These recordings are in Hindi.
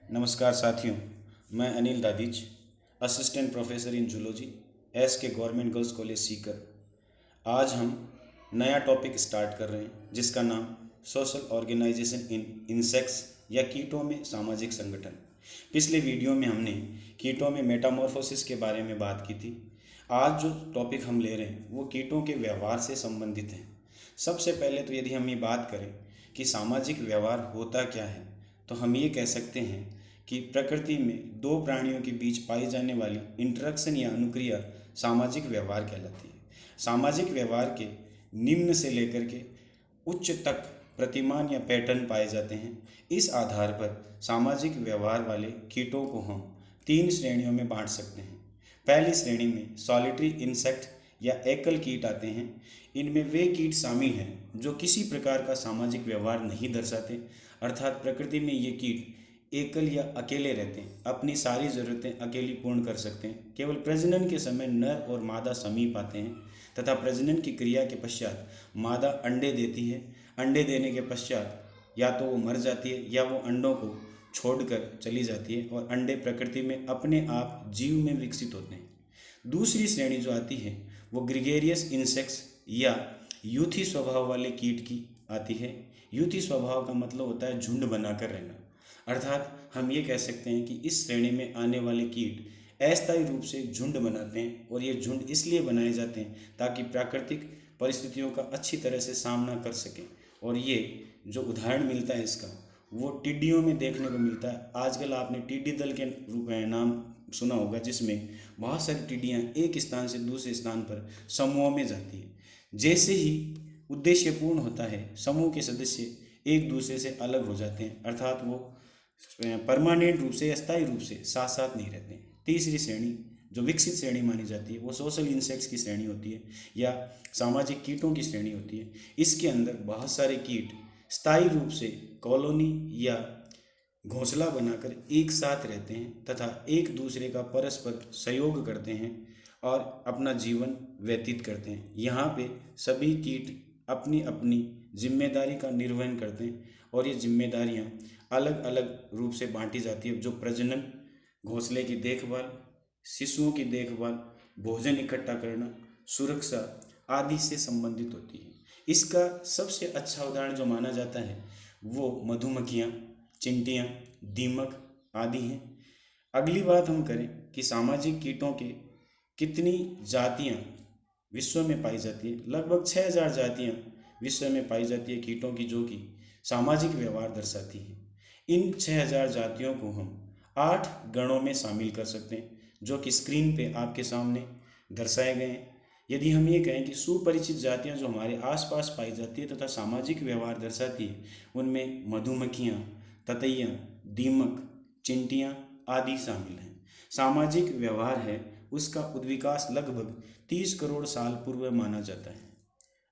नमस्कार साथियों, मैं अनिल दादिज, assistant professor in zoology S K government girls college Sikar. आज हम नया टॉपिक स्टार्ट कर रहे हैं जिसका नाम सोशल ऑर्गेनाइजेशन इन इंसेक्ट्स या कीटों में सामाजिक संगठन। पिछले वीडियो में हमने कीटों में मेटामॉर्फोसिस के बारे में बात की थी। आज जो टॉपिक हम ले रहे हैं वो कीटों के व्यवहार से संबंधित है। सबसे पहले तो यदि हम ये बात करें कि सामाजिक व्यवहार होता क्या है, तो हम ये कह सकते हैं कि प्रकृति में दो प्राणियों के बीच पाई जाने वाली इंटरेक्शन या अनुक्रिया सामाजिक व्यवहार कहलाती है। सामाजिक व्यवहार के निम्न से लेकर के उच्च तक प्रतिमान या पैटर्न पाए जाते हैं। इस आधार पर सामाजिक व्यवहार वाले कीटों को हम तीन श्रेणियों में बांट सकते हैं। पहली श्रेणी में सॉलिटरी इंसेक्ट या एकल कीट आते हैं। इनमें वे कीट शामिल हैं जो किसी प्रकार का सामाजिक व्यवहार नहीं दर्शाते, अर्थात प्रकृति में ये कीट एकल या अकेले रहते हैं, अपनी सारी ज़रूरतें अकेली पूर्ण कर सकते हैं। केवल प्रजनन के समय नर और मादा समीप आते हैं तथा प्रजनन की क्रिया के पश्चात मादा अंडे देती है। अंडे देने के पश्चात या तो वो मर जाती है या वो अंडों को छोड़कर चली जाती है और अंडे प्रकृति में अपने आप जीव में विकसित होते हैं। दूसरी श्रेणी जो आती है वो ग्रिगेरियस इंसेक्ट्स या यूथी स्वभाव वाले कीट की आती है। यूथी स्वभाव का मतलब होता है झुंड बनाकर रहना, अर्थात हम ये कह सकते हैं कि इस श्रेणी में आने वाले कीट अस्थायी रूप से झुंड बनाते हैं और ये झुंड इसलिए बनाए जाते हैं ताकि प्राकृतिक परिस्थितियों का अच्छी तरह से सामना कर सकें। और ये जो उदाहरण मिलता है इसका वो टिड्डियों में देखने को मिलता है। आजकल आपने टिड्डी दल के रूप में नाम सुना होगा, जिसमें बहुत सारी टिड्डियाँ एक स्थान से दूसरे स्थान पर समूहों में जाती है। जैसे ही उद्देश्य पूर्ण होता है, समूह के सदस्य एक दूसरे से अलग हो जाते हैं, अर्थात वो परमानेंट रूप से, अस्थायी रूप से साथ साथ नहीं रहते हैं। तीसरी श्रेणी जो विकसित श्रेणी मानी जाती है वो सोशल इंसेक्ट्स की श्रेणी होती है या सामाजिक कीटों की श्रेणी होती है। इसके अंदर बहुत सारे कीट स्थायी रूप से कॉलोनी या घोंसला बनाकर एक साथ रहते हैं तथा एक दूसरे का परस्पर सहयोग करते हैं और अपना जीवन व्यतीत करते हैं। यहाँ पे सभी कीट अपनी अपनी जिम्मेदारी का निर्वहन करते हैं और ये जिम्मेदारियाँ अलग अलग रूप से बांटी जाती है, जो प्रजनन, घोंसले की देखभाल, शिशुओं की देखभाल, भोजन इकट्ठा करना, सुरक्षा आदि से संबंधित होती है। इसका सबसे अच्छा उदाहरण जो माना जाता है वो मधुमक्खियाँ, चिंटियाँ, दीमक आदि हैं। अगली बात हम करें कि सामाजिक कीटों के कितनी जातियाँ विश्व में पाई जाती है। लगभग 6000 जातियाँ विश्व में पाई जाती है कीटों की, जो कि सामाजिक व्यवहार दर्शाती है। इन 6000 जातियों को हम 8 गणों में शामिल कर सकते हैं, जो कि स्क्रीन पे आपके सामने दर्शाए गए हैं। यदि हम ये कहें कि सुपरिचित जातियाँ जो हमारे आसपास पाई जाती है तथा सामाजिक व्यवहार दर्शाती है, उनमें मधुमक्खियाँ, ततैयाँ, दीमक, चिंटियाँ आदि शामिल हैं। सामाजिक व्यवहार है उसका उद्विकास लगभग 30 करोड़ साल पूर्व माना जाता है।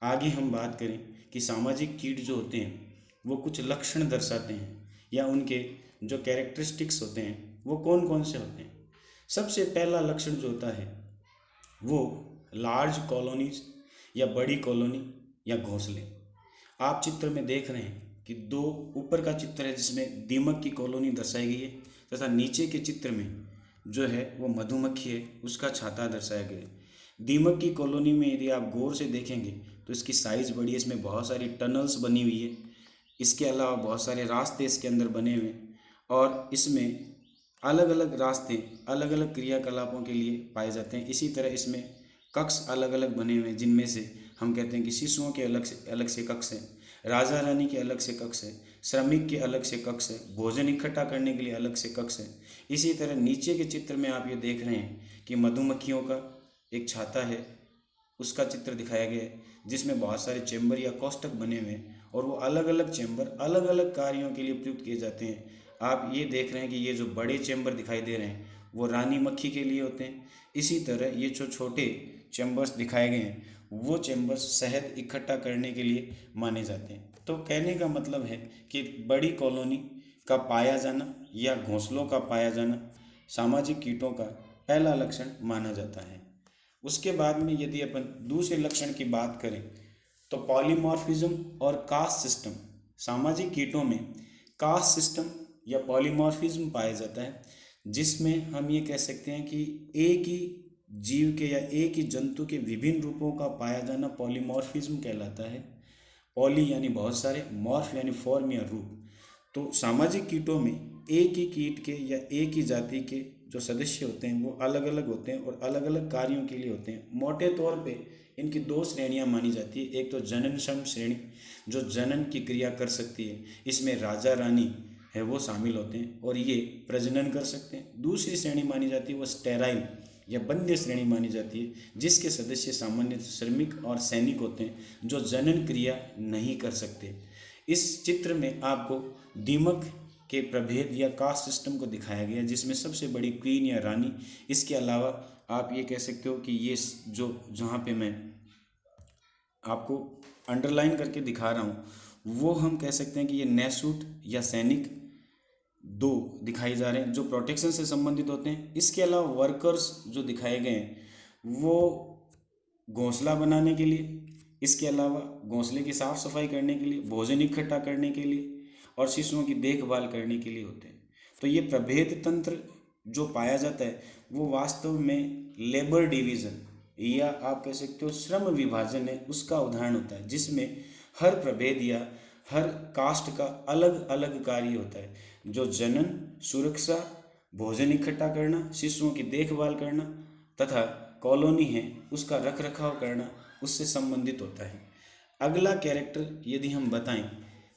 आगे हम बात करें कि सामाजिक कीट जो होते हैं वो कुछ लक्षण दर्शाते हैं या उनके जो कैरेक्टरिस्टिक्स होते हैं वो कौन कौन से होते हैं। सबसे पहला लक्षण जो होता है वो लार्ज कॉलोनीज या बड़ी कॉलोनी या घोंसले। आप चित्र में देख रहे हैं कि दो ऊपर का चित्र है जिसमें दीमक की कॉलोनी दर्शाई गई है तथा नीचे के चित्र में जो है वो मधुमक्खी है, उसका छाता दर्शाया गया है। दीमक की कॉलोनी में यदि आप गौर से देखेंगे तो इसकी साइज़ बड़ी है, इसमें बहुत सारी टनल्स बनी हुई है। इसके अलावा बहुत सारे रास्ते इसके अंदर बने हुए हैं और इसमें अलग अलग रास्ते अलग अलग क्रियाकलापों के लिए पाए जाते हैं। इसी तरह इसमें कक्ष अलग अलग बने हुए हैं, जिनमें से हम कहते हैं कि शिशुओं के अलग से कक्ष हैं, राजा रानी के अलग से कक्ष है, श्रमिक के अलग से कक्ष है, भोजन इकट्ठा करने के लिए अलग से कक्ष है। इसी तरह नीचे के चित्र में आप ये देख रहे हैं कि मधुमक्खियों का एक छाता है, उसका चित्र दिखाया गया है जिसमें बहुत सारे चैम्बर या कोष्ठक बने हुए हैं और वो अलग अलग चैम्बर अलग अलग कार्यों के लिए प्रयुक्त किए जाते हैं। आप ये देख रहे हैं कि ये जो बड़े चैम्बर दिखाई दे रहे हैं वो रानी मक्खी के लिए होते हैं। इसी तरह ये जो छोटे चैम्बर्स दिखाए गए हैं वो चैम्बर्स शहद इकट्ठा करने के लिए माने जाते हैं। तो कहने का मतलब है कि बड़ी कॉलोनी का पाया जाना या घोंसलों का पाया जाना सामाजिक कीटों का पहला लक्षण माना जाता है। उसके बाद में यदि अपन दूसरे लक्षण की बात करें तो पॉलीमॉर्फिज्म और कास्ट सिस्टम। सामाजिक कीटों में कास्ट सिस्टम या पॉलीमॉर्फिज्म पाया जाता है, जिसमें हम ये कह सकते हैं कि एक ही जीव के या एक ही जंतु के विभिन्न रूपों का पाया जाना पॉलीमॉर्फिज्म कहलाता है। पॉली यानी बहुत सारे, मॉर्फ यानी फॉर्म या रूप। तो सामाजिक कीटों में एक ही कीट के या एक ही जाति के जो सदस्य होते हैं वो अलग अलग होते हैं और अलग अलग कार्यों के लिए होते हैं। मोटे तौर पे इनकी दो श्रेणियां मानी जाती है। एक तो जननक्षम श्रेणी, जो जनन की क्रिया कर सकती है, इसमें राजा रानी है वो शामिल होते हैं और ये प्रजनन कर सकते हैं। दूसरी श्रेणी मानी जाती है वो स्टेराइल या बंध्य श्रेणी मानी जाती है, जिसके सदस्य सामान्यतः श्रमिक और सैनिक होते हैं, जो जनन क्रिया नहीं कर सकते। इस चित्र में आपको दीमक के प्रभेद या कास्ट सिस्टम को दिखाया गया, जिसमें सबसे बड़ी क्वीन या रानी। इसके अलावा आप ये कह सकते हो कि ये जो जहाँ पे मैं आपको अंडरलाइन करके दिखा रहा हूँ, वो हम कह सकते हैं कि ये नैसूट या सैनिक दो दिखाई जा रहे हैं, जो प्रोटेक्शन से संबंधित होते हैं। इसके अलावा वर्कर्स जो दिखाए गए हैं वो घोंसला बनाने के लिए, इसके अलावा घोंसले की साफ सफाई करने के लिए, भोजन इकट्ठा करने के लिए और शिशुओं की देखभाल करने के लिए होते हैं। तो ये प्रभेद तंत्र जो पाया जाता है वो वास्तव में लेबर डिवीज़न या आप कह सकते हो श्रम विभाजन है, उसका उदाहरण होता है, जिसमें हर प्रभेद या हर कास्ट का अलग अलग कार्य होता है, जो जनन, सुरक्षा, भोजन इकट्ठा करना, शिशुओं की देखभाल करना तथा कॉलोनी है उसका रख रखाव करना उससे संबंधित होता है। अगला कैरेक्टर यदि हम बताएं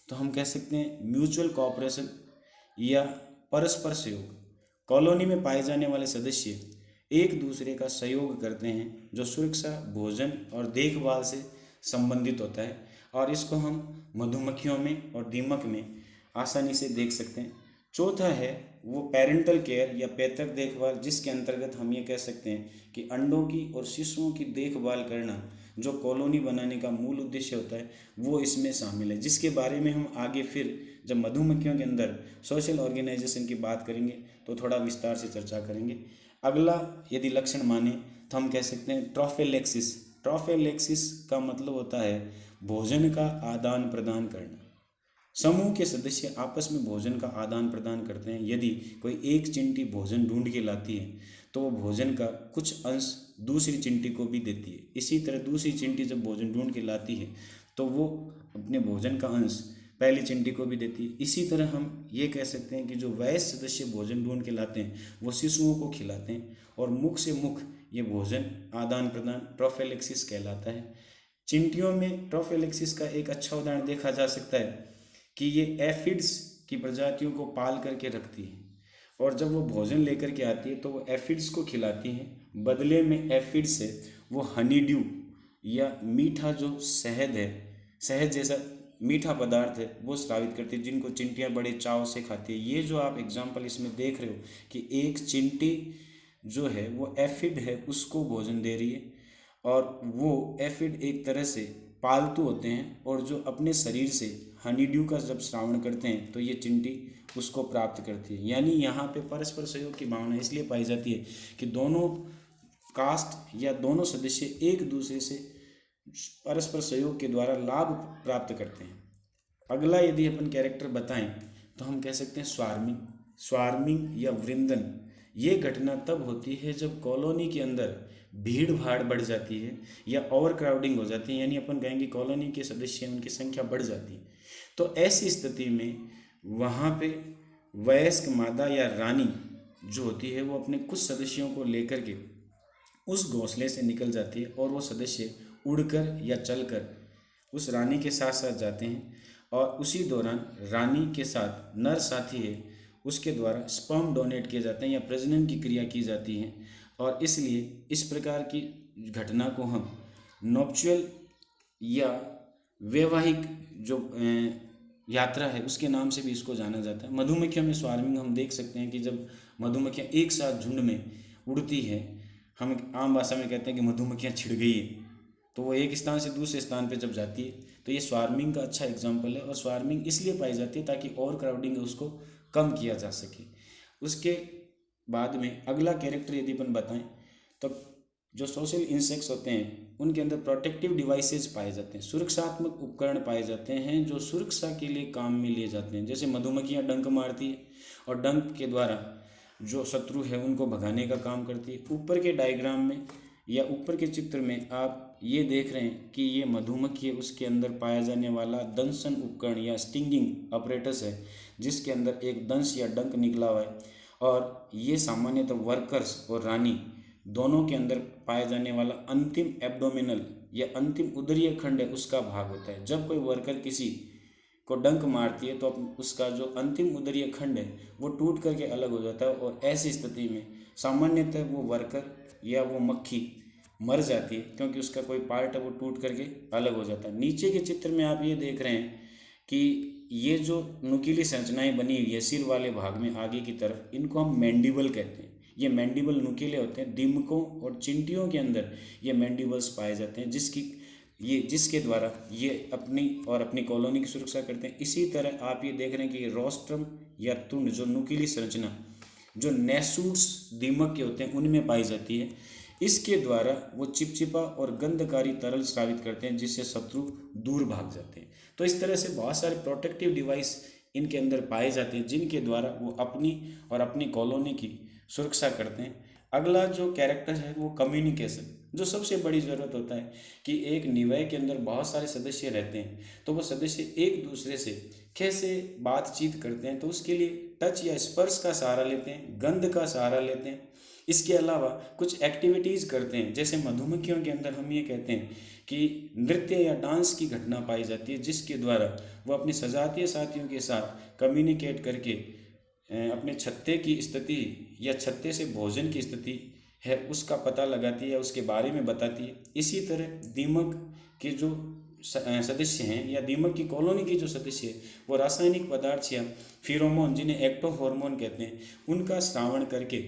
तो हम कह सकते हैं म्यूचुअल कोऑपरेशन या परस्पर सहयोग। कॉलोनी में पाए जाने वाले सदस्य एक दूसरे का सहयोग करते हैं, जो सुरक्षा, भोजन और देखभाल से संबंधित होता है, और इसको हम मधुमक्खियों में और दीमक में आसानी से देख सकते हैं। चौथा है वो पेरेंटल केयर या पैतृक देखभाल, जिसके अंतर्गत हम ये कह सकते हैं कि अंडों की और शिशुओं की देखभाल करना, जो कॉलोनी बनाने का मूल उद्देश्य होता है, वो इसमें शामिल है, जिसके बारे में हम आगे फिर जब मधुमक्खियों के अंदर सोशल ऑर्गेनाइजेशन की बात करेंगे तो थोड़ा विस्तार से चर्चा करेंगे। अगला यदि लक्षण माने तो हम कह सकते हैं ट्रोफिलैक्सिस। ट्रोफिलैक्सिस का मतलब होता है भोजन का आदान प्रदान करना। समूह के सदस्य आपस में भोजन का आदान प्रदान करते हैं। यदि कोई एक चिंटी भोजन ढूंढ के लाती है तो वो भोजन का कुछ अंश दूसरी चिंटी को भी देती है। इसी तरह दूसरी चिंटी जब भोजन ढूंढ के लाती है तो वो अपने भोजन का अंश पहली चिंटी को भी देती है। इसी तरह हम ये कह सकते हैं कि जो वयस्क सदस्य भोजन ढूंढ के लाते हैं वो शिशुओं को खिलाते हैं, और मुख से मुख ये भोजन आदान प्रदान ट्रोफिलैक्सिस कहलाता है। चिंटियों में ट्रोफिलैक्सिस का एक अच्छा उदाहरण देखा जा सकता है कि ये एफिड्स की प्रजातियों को पाल करके रखती है, और जब वो भोजन लेकर के आती है तो वो एफिड्स को खिलाती हैं। बदले में एफिड से वो हनी ड्यू या मीठा जो शहद है, शहद जैसा मीठा पदार्थ है, वो स्रावित करती है, जिनको चिंटियाँ बड़े चाव से खाती है। ये जो आप एग्जाम्पल इसमें देख रहे हो कि एक चिंटी जो है वो एफिड है, उसको भोजन दे रही है, और वो एफिड एक तरह से पालतू होते हैं, और जो अपने शरीर से हनी ड्यू का जब श्रावण करते हैं तो ये चिंटी उसको प्राप्त करती है। यानी यहाँ पे परस्पर सहयोग की भावना इसलिए पाई जाती है कि दोनों कास्ट या दोनों सदस्य एक दूसरे से परस्पर सहयोग के द्वारा लाभ प्राप्त करते हैं। अगला यदि अपन कैरेक्टर बताएं तो हम कह सकते हैं स्वार्मिंग। स्वार्मिंग या वृंदन ये घटना तब होती है जब कॉलोनी के अंदर भीड़ भाड़ बढ़ जाती है या ओवर क्राउडिंग हो जाती है, यानी अपन कहेंगे कॉलोनी के सदस्य उनकी संख्या बढ़ जाती है। तो ऐसी स्थिति में वहाँ पे वयस्क मादा या रानी जो होती है वो अपने कुछ सदस्यों को लेकर के उस घोंसले से निकल जाती है, और वो सदस्य उड़कर या चलकर उस रानी के साथ साथ जाते हैं, और उसी दौरान रानी के साथ नर साथी है उसके द्वारा स्पर्म डोनेट किए जाते हैं या प्रजनन की क्रिया की जाती है। और इसलिए इस प्रकार की घटना को हम नॉप्चुअल या वैवाहिक जो यात्रा है उसके नाम से भी इसको जाना जाता है। मधुमक्खियों में स्वार्मिंग हम देख सकते हैं कि जब मधुमक्खियाँ एक साथ झुंड में उड़ती है, हम आम भाषा में कहते हैं कि मधुमक्खियाँ छिड़ गई है, तो वो एक स्थान से दूसरे स्थान पे जब जाती है तो ये स्वार्मिंग का अच्छा एग्जाम्पल है। और स्वार्मिंग इसलिए पाई जाती है ताकि ओवर क्राउडिंग है उसको कम किया जा सके। उसके बाद में अगला कैरेक्टर यदि अपन बताएं तो जो सोशल इंसेक्ट्स होते हैं उनके अंदर प्रोटेक्टिव डिवाइसेज पाए जाते हैं, सुरक्षात्मक उपकरण पाए जाते हैं जो सुरक्षा के लिए काम में लिए जाते हैं। जैसे मधुमक्खियाँ डंक मारती है और डंक के द्वारा जो शत्रु है उनको भगाने का काम करती है। ऊपर के डायग्राम में या ऊपर के चित्र में आप ये देख रहे हैं कि ये मधुमक्खी है, उसके अंदर पाया जाने वाला दंशन उपकरण या स्टिंगिंग अपरेटस है, जिसके अंदर एक दंश या डंक निकला हुआ है। और ये सामान्यतः वर्कर्स और रानी दोनों के अंदर पाया जाने वाला अंतिम एब्डोमिनल या अंतिम उदरीय खंड है उसका भाग होता है। जब कोई वर्कर किसी को डंक मारती है तो उसका जो अंतिम उदरीय खंड है वो टूट करके अलग हो जाता है, और ऐसी स्थिति में सामान्यतः वो वर्कर या वो मक्खी मर जाती है, क्योंकि उसका कोई पार्ट है वो टूट करके अलग हो जाता है। नीचे के चित्र में आप ये देख रहे हैं कि ये जो नुकीली संरचनाएं बनी हुई है सिर वाले भाग में आगे की तरफ, इनको हम मैंडिबल कहते हैं। ये मैंडिबल नुकीले होते हैं। दीमकों और चिंटियों के अंदर ये मैंडिबल्स पाए जाते हैं, जिसके द्वारा ये अपनी कॉलोनी की सुरक्षा करते हैं। इसी तरह आप ये देख रहे हैं कि रोस्ट्रम या तुंड, जो नुकीली संरचना जो नेसूट्स दीमक के होते हैं उनमें पाई जाती है, इसके द्वारा वो चिपचिपा और गंधकारी तरल स्रावित करते हैं, जिससे शत्रु दूर भाग जाते हैं। तो इस तरह से बहुत सारे प्रोटेक्टिव डिवाइस इनके अंदर पाए जाते हैं, जिनके द्वारा वो अपनी कॉलोनी की सुरक्षा करते हैं। अगला जो कैरेक्टर है वो कम्युनिकेशन, जो सबसे बड़ी ज़रूरत होता है कि एक निवय के अंदर बहुत सारे सदस्य रहते हैं, तो वो सदस्य एक दूसरे से कैसे बातचीत करते हैं, तो उसके लिए टच या स्पर्श का सहारा लेते हैं, गंध का सहारा लेते हैं। इसके अलावा कुछ एक्टिविटीज़ करते हैं, जैसे मधुमक्खियों के अंदर हम ये कहते हैं कि नृत्य या डांस की घटना पाई जाती है, जिसके द्वारा वो अपने सजातीय साथियों के साथ कम्युनिकेट करके अपने छत्ते की स्थिति या छत्ते से भोजन की स्थिति है उसका पता लगाती है या उसके बारे में बताती है। इसी तरह दीमक के जो सदस्य हैं या दीमक की कॉलोनी के जो सदस्य हैं वो रासायनिक पदार्थ या फिरोमोन, जिन्हें एक्टो हार्मोन कहते हैं, उनका श्रावण करके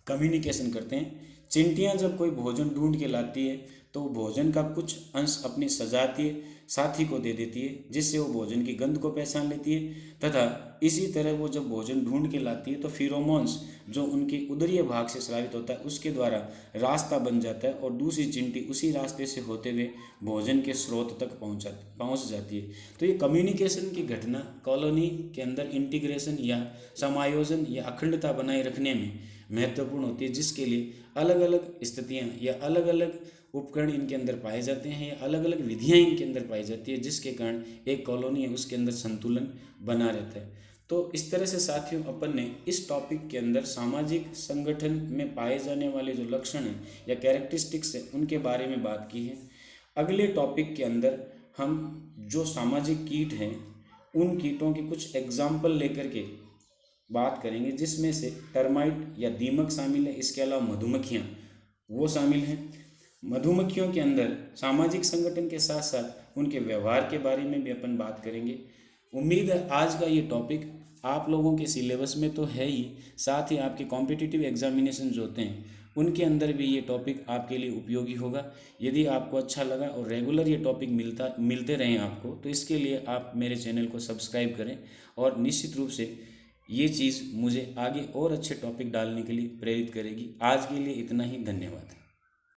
कम्युनिकेशन करते हैं। चिंटियां जब कोई भोजन ढूंढ के लाती है तो भोजन का कुछ अंश अपने सजातीय साथी को दे देती है, जिससे वो भोजन की गंध को पहचान लेती है। तथा इसी तरह वो जब भोजन ढूंढ के लाती है तो फिरोमोन्स जो उनके उदरीय भाग से स्रावित होता है उसके द्वारा रास्ता बन जाता है, और दूसरी चिंटी उसी रास्ते से होते हुए भोजन के स्रोत तक पहुंच जाती है। तो ये कम्युनिकेशन की घटना कॉलोनी के अंदर इंटीग्रेशन या समायोजन या अखंडता बनाए रखने में महत्वपूर्ण होती है, जिसके लिए अलग अलग स्थितियाँ या अलग अलग उपकरण इनके अंदर पाए जाते हैं या अलग अलग विधियाँ इनके अंदर पाई जाती है, जिसके कारण एक कॉलोनी है उसके अंदर संतुलन बना रहता है। तो इस तरह से साथियों अपन ने इस टॉपिक के अंदर सामाजिक संगठन में पाए जाने वाले जो लक्षण हैं या कैरेक्टरिस्टिक्स हैं उनके बारे में बात की है। अगले टॉपिक के अंदर हम जो सामाजिक कीट हैं उन कीटों के कुछ एग्जाम्पल लेकर के बात करेंगे, जिसमें से टर्माइट या दीमक शामिल है। इसके अलावा मधुमक्खियाँ वो शामिल हैं। मधुमक्खियों के अंदर सामाजिक संगठन के साथ साथ उनके व्यवहार के बारे में भी अपन बात करेंगे। उम्मीद है आज का ये टॉपिक आप लोगों के सिलेबस में तो है ही, साथ ही आपके कॉम्पिटिटिव एग्जामिनेशन जो होते हैं उनके अंदर भी ये टॉपिक आपके लिए उपयोगी होगा। यदि आपको अच्छा लगा और रेगुलर ये टॉपिक मिलते रहें आपको, तो इसके लिए आप मेरे चैनल को सब्सक्राइब करें, और निश्चित रूप से ये चीज़ मुझे आगे और अच्छे टॉपिक डालने के लिए प्रेरित करेगी। आज के लिए इतना ही, धन्यवाद।